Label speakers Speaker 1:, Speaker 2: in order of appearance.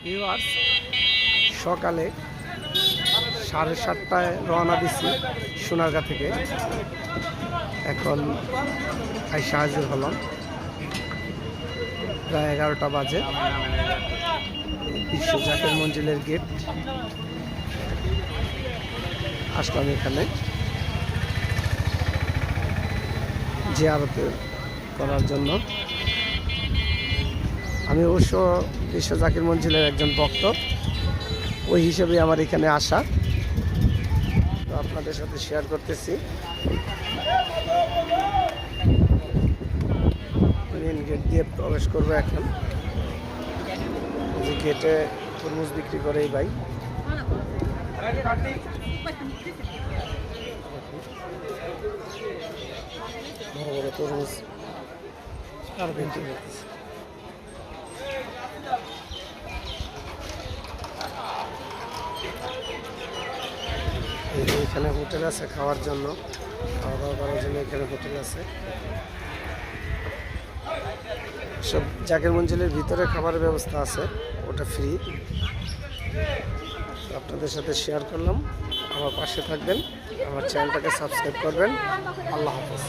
Speaker 1: Viewers, সকালে 7:30টায় রওনা দিছি সোনারগাঁ থেকে। এখন আইসা হাজির হলাম, প্রায় 11টা বাজে। বিশ্ব জাকের মঞ্জিলের গেট আসলাম এখানে জিয়ারত করার জন্য। আমি অবশ্য বিশ্ব জাকির মঞ্জিলের একজন ভক্ত, ওই হিসেবে আমার এখানে আসা, তো আপনাদের সাথে শেয়ার করতেছি। মেন গেট দিয়ে প্রবেশ করবো এখন। যে গেটে তরমুজ বিক্রি করে এই ভাই, বড় বড় তরমুজ আর বিক্রি করতেছে। এখানে হোটেল আছে খাওয়ার জন্য, খাওয়া দাওয়া করার জন্য এখানে হোটেল আছে। সব জাকের মঞ্জিলের ভিতরে খাবারের ব্যবস্থা আছে, ওটা ফ্রি। আপনাদের সাথে শেয়ার করলাম। আমার পাশে থাকবেন, আমার চ্যানেলটাকে সাবস্ক্রাইব করবেন। আল্লাহ হাফেজ।